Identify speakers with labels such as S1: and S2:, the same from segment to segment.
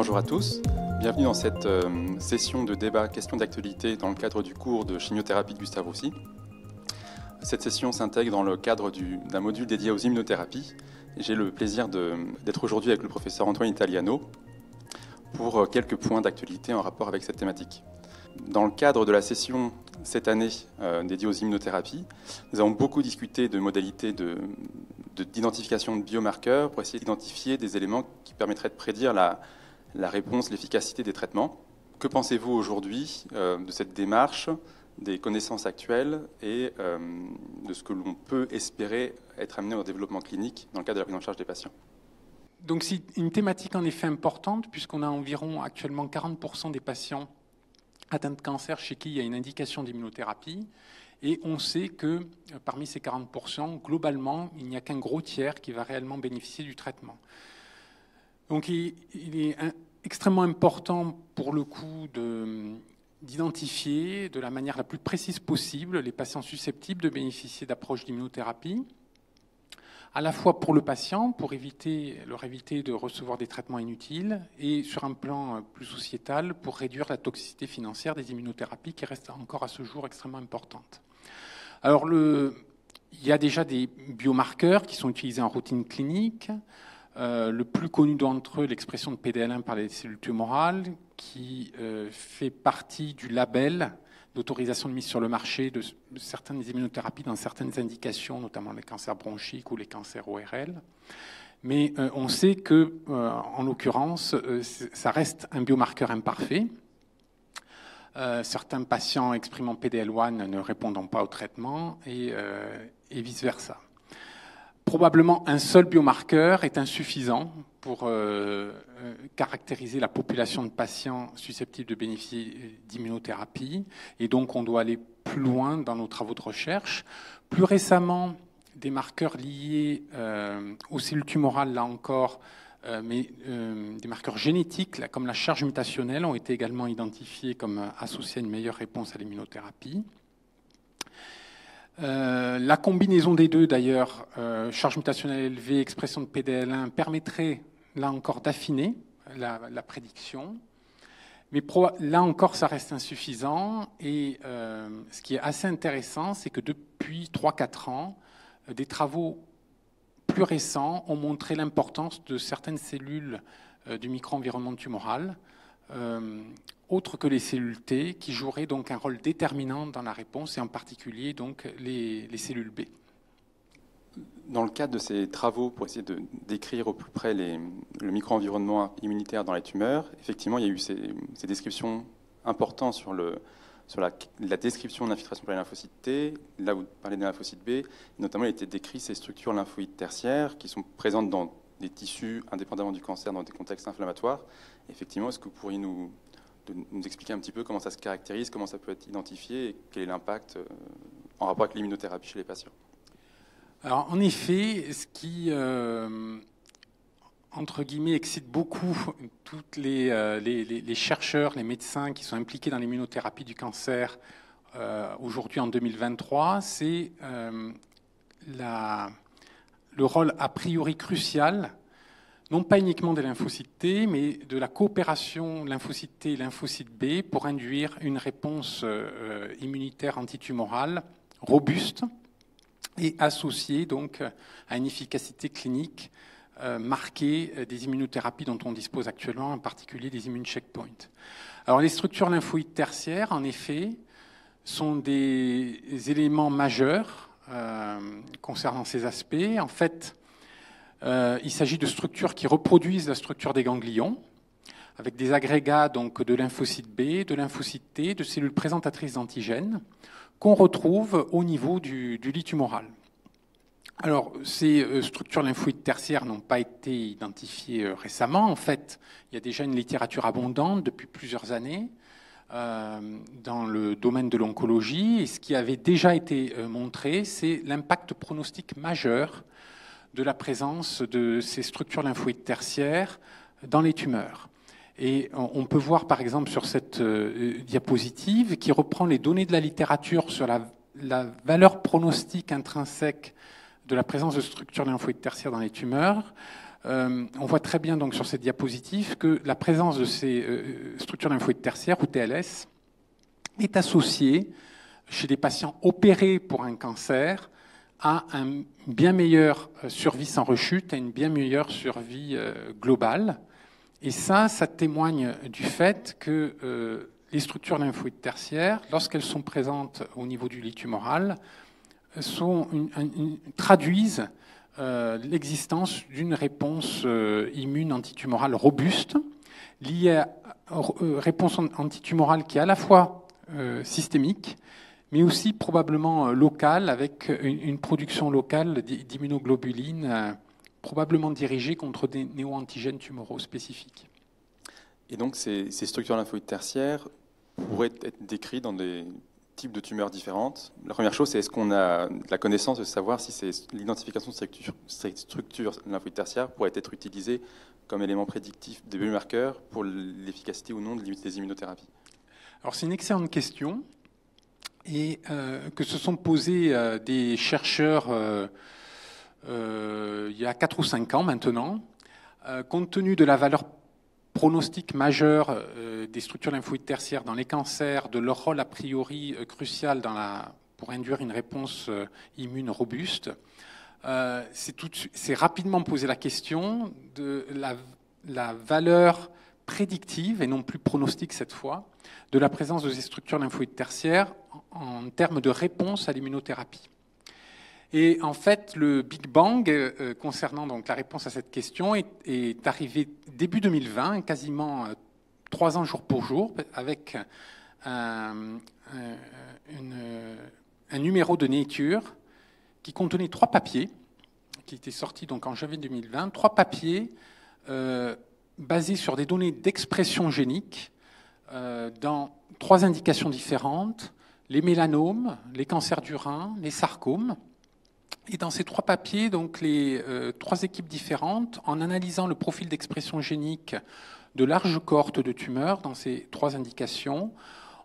S1: Bonjour à tous, bienvenue dans cette session de débat questions d'actualité dans le cadre du cours de chimiothérapie de Gustave Roussy. Cette session s'intègre dans le cadre d'un module dédié aux immunothérapies. J'ai le plaisir d'être aujourd'hui avec le professeur Antoine Italiano pour quelques points d'actualité en rapport avec cette thématique. Dans le cadre de la session cette année dédiée aux immunothérapies, nous avons beaucoup discuté de modalités d'identification de biomarqueurs pour essayer d'identifier des éléments qui permettraient de prédire la réponse, l'efficacité des traitements. Que pensez-vous aujourd'hui de cette démarche, des connaissances actuelles et de ce que l'on peut espérer être amené au développement clinique dans le cadre de la prise en charge des patients?
S2: Donc c'est une thématique en effet importante puisqu'on a environ actuellement 40% des patients atteints de cancer chez qui il y a une indication d'immunothérapie. Et on sait que parmi ces 40%, globalement, il n'y a qu'un gros tiers qui va réellement bénéficier du traitement. Donc il est extrêmement important pour le coup d'identifier de la manière la plus précise possible les patients susceptibles de bénéficier d'approches d'immunothérapie, à la fois pour le patient, pour leur éviter de recevoir des traitements inutiles, et sur un plan plus sociétal, pour réduire la toxicité financière des immunothérapies qui reste encore à ce jour extrêmement importante. Alors, il y a déjà des biomarqueurs qui sont utilisés en routine clinique. Le plus connu d'entre eux, l'expression de PD-L1 par les cellules tumorales, qui fait partie du label d'autorisation de mise sur le marché de certaines immunothérapies dans certaines indications, notamment les cancers bronchiques ou les cancers ORL. Mais on sait que, en l'occurrence, ça reste un biomarqueur imparfait. Certains patients exprimant PD-L1 ne répondant pas au traitement et vice-versa. Probablement un seul biomarqueur est insuffisant pour caractériser la population de patients susceptibles de bénéficier d'immunothérapie, et donc on doit aller plus loin dans nos travaux de recherche. Plus récemment, des marqueurs liés aux cellules tumorales, là encore, mais des marqueurs génétiques, là, comme la charge mutationnelle, ont été également identifiés comme associés à une meilleure réponse à l'immunothérapie. La combinaison des deux, d'ailleurs, charge mutationnelle élevée, expression de PD-L1, permettrait, là encore, d'affiner la prédiction. Mais là encore, ça reste insuffisant. Et ce qui est assez intéressant, c'est que depuis 3-4 ans, des travaux plus récents ont montré l'importance de certaines cellules du micro-environnement tumoral, autres que les cellules T, qui joueraient donc un rôle déterminant dans la réponse, et en particulier donc les cellules B.
S1: Dans le cadre de ces travaux pour essayer de décrire au plus près le micro-environnement immunitaire dans les tumeurs, effectivement, il y a eu ces descriptions importantes sur la description de l'infiltration par les lymphocytes T, là où vous parlez des lymphocytes B, notamment il a été décrit ces structures lymphoïdes tertiaires qui sont présentes dans des tissus indépendamment du cancer dans des contextes inflammatoires. Effectivement, est-ce que vous pourriez nous expliquer un petit peu comment ça se caractérise, comment ça peut être identifié et quel est l'impact en rapport avec l'immunothérapie chez les patients?
S2: Alors, en effet, ce qui, entre guillemets, excite beaucoup tous les chercheurs, les médecins qui sont impliqués dans l'immunothérapie du cancer aujourd'hui en 2023, c'est le rôle a priori crucial, non pas uniquement des lymphocytes T, mais de la coopération lymphocyte T et lymphocyte B pour induire une réponse immunitaire antitumorale robuste et associée donc à une efficacité clinique marquée des immunothérapies dont on dispose actuellement, en particulier des immune checkpoints. Alors les structures lymphoïdes tertiaires, en effet, sont des éléments majeurs concernant ces aspects. En fait, il s'agit de structures qui reproduisent la structure des ganglions, avec des agrégats donc, de lymphocytes B, de lymphocytes T, de cellules présentatrices d'antigènes, qu'on retrouve au niveau du lit tumoral. Alors, ces structures lymphoïdes tertiaires n'ont pas été identifiées récemment. En fait, il y a déjà une littérature abondante depuis plusieurs années dans le domaine de l'oncologie. Et ce qui avait déjà été montré, c'est l'impact pronostique majeur de la présence de ces structures lymphoïdes tertiaires dans les tumeurs. Et on peut voir par exemple sur cette diapositive qui reprend les données de la littérature sur la valeur pronostique intrinsèque de la présence de structures lymphoïdes tertiaires dans les tumeurs, On voit très bien donc sur cette diapositive que la présence de ces structures lymphoïdes tertiaires, ou TLS, est associée chez des patients opérés pour un cancer à une bien meilleure survie sans rechute, à une bien meilleure survie globale. Et ça témoigne du fait que les structures lymphoïdes tertiaires, lorsqu'elles sont présentes au niveau du lit tumoral, traduisent l'existence d'une réponse immune antitumorale robuste, liée à réponse antitumorale qui est à la fois systémique, mais aussi probablement locale, avec une production locale d'immunoglobulines probablement dirigée contre des néo-antigènes tumoraux spécifiques.
S1: Et donc ces structures lymphoïdes tertiaires pourraient être décrites dans des types de tumeurs différentes. La première chose, c'est est-ce qu'on a la connaissance de savoir si l'identification de ces structures lymphoïdes tertiaires pourrait être utilisée comme élément prédictif des biomarqueurs pour l'efficacité ou non des immunothérapies?
S2: Alors c'est une excellente question, et que se sont posées des chercheurs il y a 4 ou 5 ans maintenant, compte tenu de la valeur pronostic majeure des structures lymphoïdes tertiaires dans les cancers, de leur rôle a priori crucial pour induire une réponse immune robuste. C'est rapidement posé la question de la valeur prédictive, et non plus pronostique cette fois, de la présence de ces structures lymphoïdes tertiaires en termes de réponse à l'immunothérapie. Et en fait, le Big Bang concernant donc la réponse à cette question est arrivé début 2020, quasiment 3 ans jour pour jour, avec un numéro de Nature qui contenait 3 papiers, qui étaient sortis donc en janvier 2020, 3 papiers basés sur des données d'expression génique dans 3 indications différentes: les mélanomes, les cancers du rein, les sarcomes. Et dans ces 3 papiers, donc les 3 équipes différentes, en analysant le profil d'expression génique de larges cohortes de tumeurs dans ces 3 indications,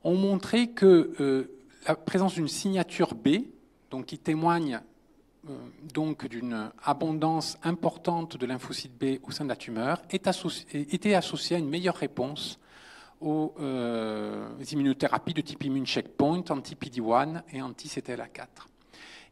S2: ont montré que la présence d'une signature B, donc qui témoigne donc d'une abondance importante de lymphocytes B au sein de la tumeur, était associée à une meilleure réponse aux immunothérapies de type immune checkpoint, anti-PD-1 et anti-CTLA4.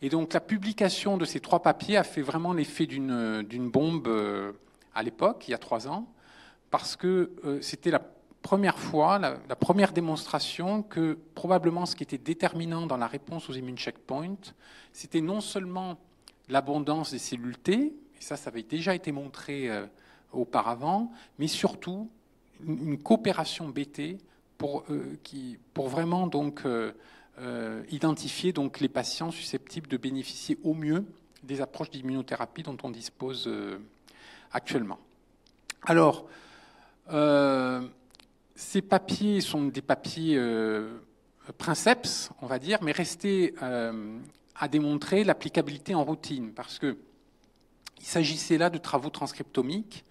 S2: Et donc la publication de ces 3 papiers a fait vraiment l'effet d'une bombe à l'époque, il y a 3 ans, parce que c'était la première fois, la première démonstration que probablement ce qui était déterminant dans la réponse aux immune checkpoints, c'était non seulement l'abondance des cellules T, et ça avait déjà été montré auparavant, mais surtout une coopération BT pour vraiment donc identifier donc les patients susceptibles de bénéficier au mieux des approches d'immunothérapie dont on dispose actuellement. Alors, ces papiers sont des papiers princeps, on va dire, mais restés à démontrer l'applicabilité en routine, parce qu'il s'agissait là de travaux transcriptomiques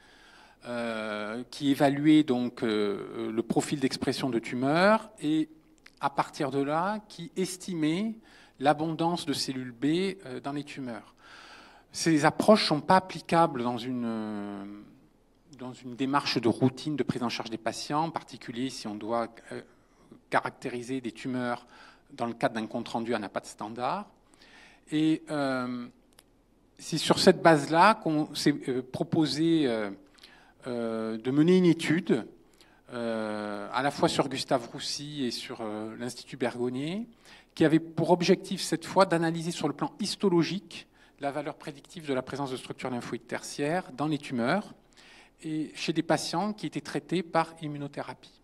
S2: qui évaluaient donc le profil d'expression de tumeurs et à partir de là, qui estimaient l'abondance de cellules B dans les tumeurs. Ces approches ne sont pas applicables dans une démarche de routine de prise en charge des patients, en particulier si on doit caractériser des tumeurs dans le cadre d'un compte-rendu à NAPAT standard. Et c'est sur cette base-là qu'on s'est proposé de mener une étude à la fois sur Gustave Roussy et sur l'Institut Bergonié, qui avait pour objectif cette fois d'analyser sur le plan histologique la valeur prédictive de la présence de structures lymphoïdes tertiaires dans les tumeurs et chez des patients qui étaient traités par immunothérapie.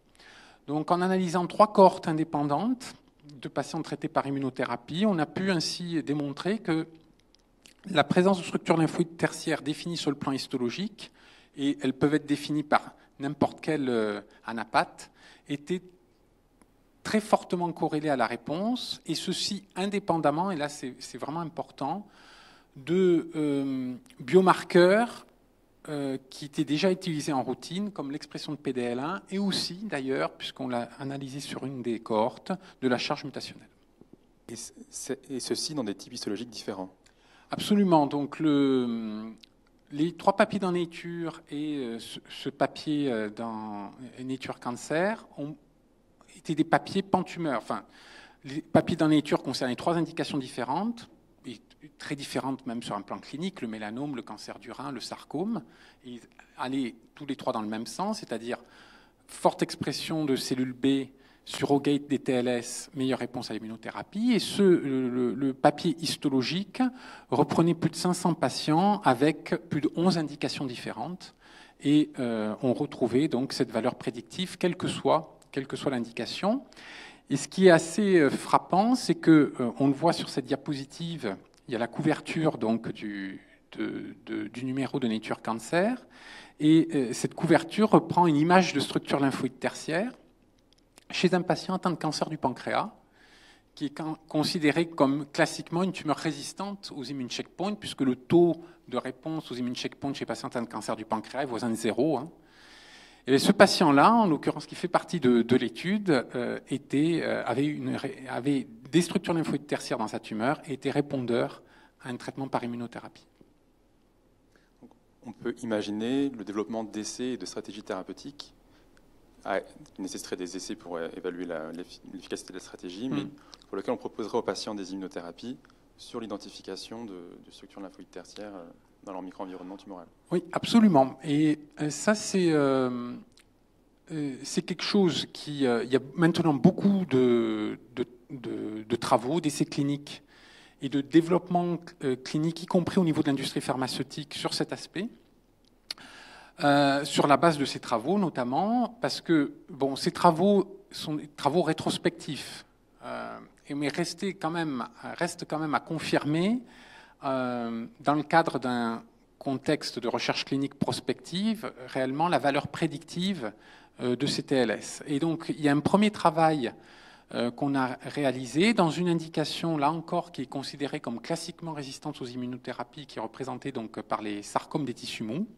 S2: Donc en analysant 3 cohortes indépendantes de patients traités par immunothérapie, on a pu ainsi démontrer que la présence de structures lymphoïdes tertiaires définies sur le plan histologique, et elles peuvent être définies par n'importe quel anapathe, était très fortement corrélée à la réponse, et ceci indépendamment, et là c'est vraiment important, de biomarqueurs qui étaient déjà utilisés en routine, comme l'expression de PDL1, et aussi d'ailleurs, puisqu'on l'a analysé sur une des cohortes, de la charge mutationnelle.
S1: Et ceci dans des types histologiques différents?
S2: Absolument. Donc les 3 papiers dans Nature et ce papier dans Nature Cancer ont été des papiers pan-tumeurs. Enfin, les papiers dans Nature concernaient 3 indications différentes, et très différentes même sur un plan clinique, le mélanome, le cancer du rein, le sarcome. Ils allaient tous les 3 dans le même sens, c'est-à-dire forte expression de cellules B, surrogate des TLS, meilleure réponse à l'immunothérapie. Et le papier histologique reprenait plus de 500 patients avec plus de 11 indications différentes. Et on retrouvait donc cette valeur prédictive, quelle que soit l'indication. Et ce qui est assez frappant, c'est qu'on le voit sur cette diapositive, il y a la couverture donc, du numéro de Nature Cancer. Et cette couverture reprend une image de structure lymphoïde tertiaire chez un patient atteint de cancer du pancréas, qui est considéré comme classiquement une tumeur résistante aux immune checkpoints, puisque le taux de réponse aux immune checkpoints chez patients atteints de cancer du pancréas est voisin de 0. Hein. Et ce patient-là, en l'occurrence qui fait partie de l'étude, avait des structures lymphoïdes tertiaires dans sa tumeur et était répondeur à un traitement par immunothérapie.
S1: On peut imaginer le développement d'essais et de stratégies thérapeutiques qui nécessiterait des essais pour évaluer l'efficacité de la stratégie, mais pour lequel on proposerait aux patients des immunothérapies sur l'identification de structures lymphoïdes tertiaires dans leur micro-environnement tumoral.
S2: Oui, absolument. Et ça, c'est quelque chose il y a maintenant beaucoup de travaux, d'essais cliniques et de développement clinique, y compris au niveau de l'industrie pharmaceutique, sur cet aspect. Sur la base de ces travaux, notamment, parce que ces travaux sont des travaux rétrospectifs, mais restent quand même à confirmer dans le cadre d'un contexte de recherche clinique prospective, réellement la valeur prédictive de ces TLS. Et donc, il y a un premier travail qu'on a réalisé dans une indication, là encore, qui est considérée comme classiquement résistante aux immunothérapies, qui est représentée donc par les sarcomes des tissus mous.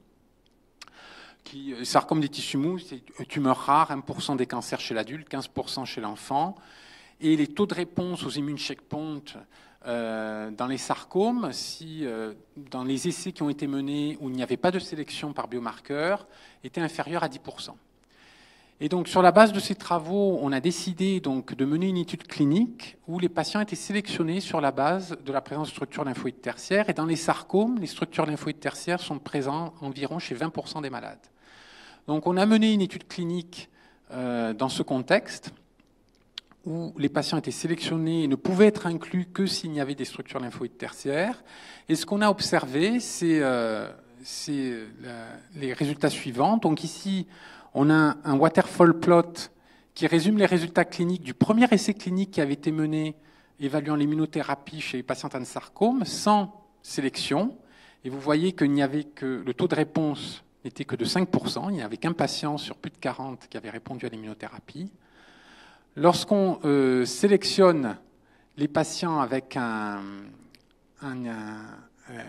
S2: Sarcome des tissus mous, c'est une tumeur rare, 1% des cancers chez l'adulte, 15% chez l'enfant. Et les taux de réponse aux immune checkpoints dans les sarcomes, dans les essais qui ont été menés où il n'y avait pas de sélection par biomarqueur, étaient inférieurs à 10%. Et donc, sur la base de ces travaux, on a décidé donc de mener une étude clinique où les patients étaient sélectionnés sur la base de la présence de structures lymphoïdes tertiaires. Et dans les sarcomes, les structures lymphoïdes tertiaires sont présentes environ chez 20% des malades. Donc, on a mené une étude clinique dans ce contexte où les patients étaient sélectionnés et ne pouvaient être inclus que s'il y avait des structures lymphoïdes tertiaires. Et ce qu'on a observé, c'est les résultats suivants. Donc ici, on a un waterfall plot qui résume les résultats cliniques du premier essai clinique qui avait été mené évaluant l'immunothérapie chez les patients atteints de sarcome sans sélection. Et vous voyez qu'il n'y avait que le taux de réponse n'était que de 5%. Il n'y avait qu'un patient sur plus de 40 qui avait répondu à l'immunothérapie. Lorsqu'on sélectionne les patients avec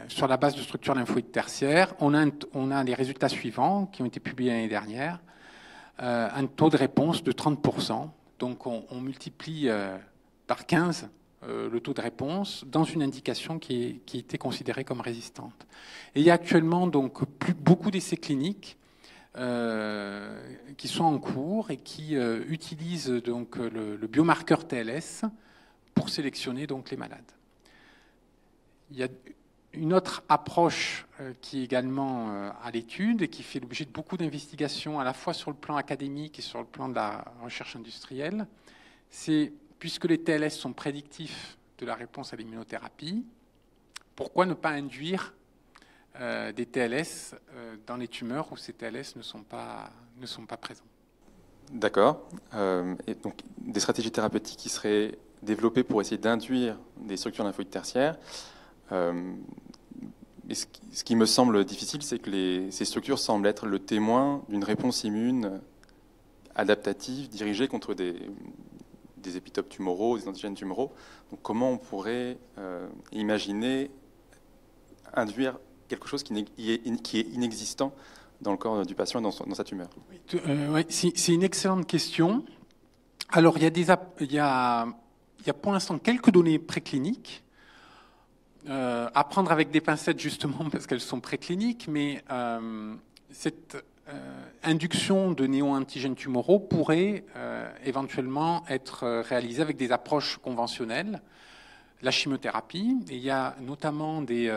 S2: sur la base de structures lymphoïdes tertiaires, on a les résultats suivants qui ont été publiés l'année dernière. Un taux de réponse de 30%. Donc on multiplie par 15 le taux de réponse dans une indication qui était considérée comme résistante. Et il y a actuellement donc beaucoup d'essais cliniques qui sont en cours et qui utilisent donc le biomarqueur TLS pour sélectionner donc les malades. Il y a une autre approche qui est également à l'étude et qui fait l'objet de beaucoup d'investigations à la fois sur le plan académique et sur le plan de la recherche industrielle, c'est puisque les TLS sont prédictifs de la réponse à l'immunothérapie, pourquoi ne pas induire des TLS dans les tumeurs où ces TLS ne sont pas présents.
S1: D'accord. Et donc, des stratégies thérapeutiques qui seraient développées pour essayer d'induire des structures lymphoïdes tertiaires. Et ce qui me semble difficile, c'est que ces structures semblent être le témoin d'une réponse immune adaptative dirigée contre des épitopes tumoraux, des antigènes tumoraux. Donc, comment on pourrait imaginer induire quelque chose qui est inexistant dans le corps du patient et dans sa tumeur?
S2: Oui, c'est une excellente question. Alors, il y a pour l'instant quelques données précliniques. à prendre avec des pincettes justement parce qu'elles sont précliniques, mais cette induction de néo-antigènes tumoraux pourrait éventuellement être réalisée avec des approches conventionnelles. La chimiothérapie, et il y a notamment des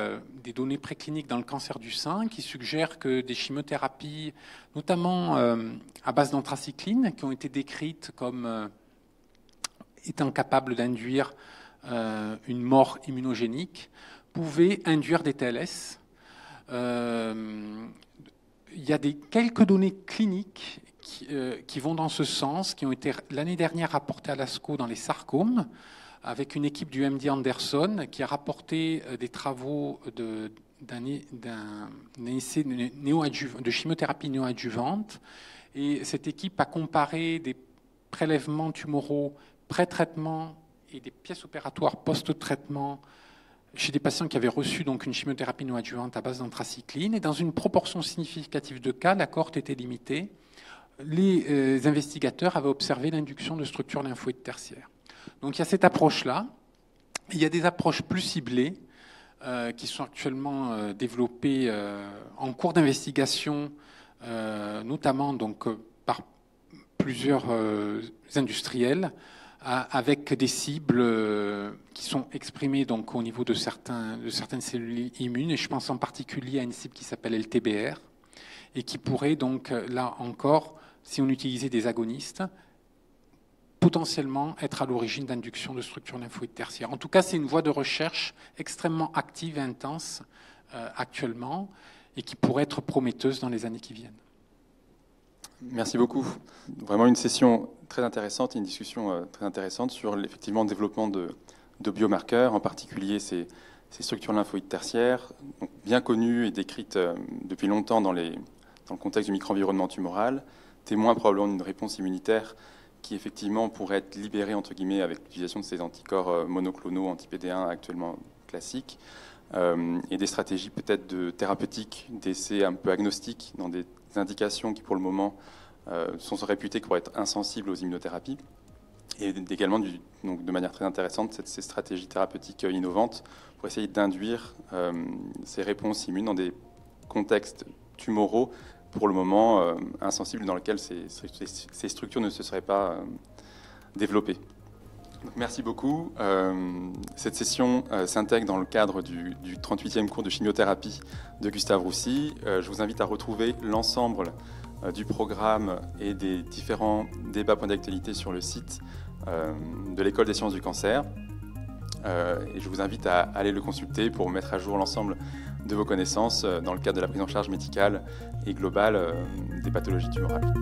S2: données précliniques dans le cancer du sein qui suggèrent que des chimiothérapies, notamment à base d'anthracycline, qui ont été décrites comme étant capables d'induire une mort immunogénique, pouvaient induire des TLS. Il y a quelques données cliniques qui vont dans ce sens, qui ont été l'année dernière rapportées à l'ASCO dans les sarcomes, avec une équipe du MD Anderson qui a rapporté des travaux d'un essai de chimiothérapie néoadjuvante. Et cette équipe a comparé des prélèvements tumoraux pré-traitement et des pièces opératoires post-traitement chez des patients qui avaient reçu donc une chimiothérapie néoadjuvante à base d'anthracycline. Et dans une proportion significative de cas, la cohorte était limitée. Les investigateurs avaient observé l'induction de structures lymphoïdes tertiaires. Donc il y a cette approche-là. Il y a des approches plus ciblées qui sont actuellement développées en cours d'investigation, notamment donc, par plusieurs industriels, avec des cibles qui sont exprimées donc, au niveau de certaines cellules immunes. Et je pense en particulier à une cible qui s'appelle LTBR et qui pourrait donc, là encore, si on utilisait des agonistes, potentiellement être à l'origine d'induction de structures lymphoïdes tertiaires. En tout cas, c'est une voie de recherche extrêmement active et intense actuellement et qui pourrait être prometteuse dans les années qui viennent.
S1: Merci beaucoup. Vraiment une session très intéressante, une discussion très intéressante sur effectivement le développement de biomarqueurs, en particulier ces structures lymphoïdes tertiaires, donc bien connues et décrites depuis longtemps dans le contexte du micro-environnement tumoral, témoins probablement d'une réponse immunitaire qui effectivement pourrait être libérée entre guillemets avec l'utilisation de ces anticorps monoclonaux anti-PD1 actuellement classiques, et des stratégies peut-être de thérapeutiques, d'essais un peu agnostiques dans des indications qui pour le moment sont réputées pour être insensibles aux immunothérapies, et également donc de manière très intéressante ces stratégies thérapeutiques innovantes pour essayer d'induire ces réponses immunes dans des contextes tumoraux pour le moment insensibles dans lesquels ces structures ne se seraient pas développées. Donc, merci beaucoup. Cette session s'intègre dans le cadre du 38e cours de chimiothérapie de Gustave Roussy. Je vous invite à retrouver l'ensemble du programme et des différents débats points d'actualité sur le site de l'École des sciences du cancer. Et je vous invite à aller le consulter pour mettre à jour l'ensemble de vos connaissances dans le cadre de la prise en charge médicale et globale des pathologies tumorales.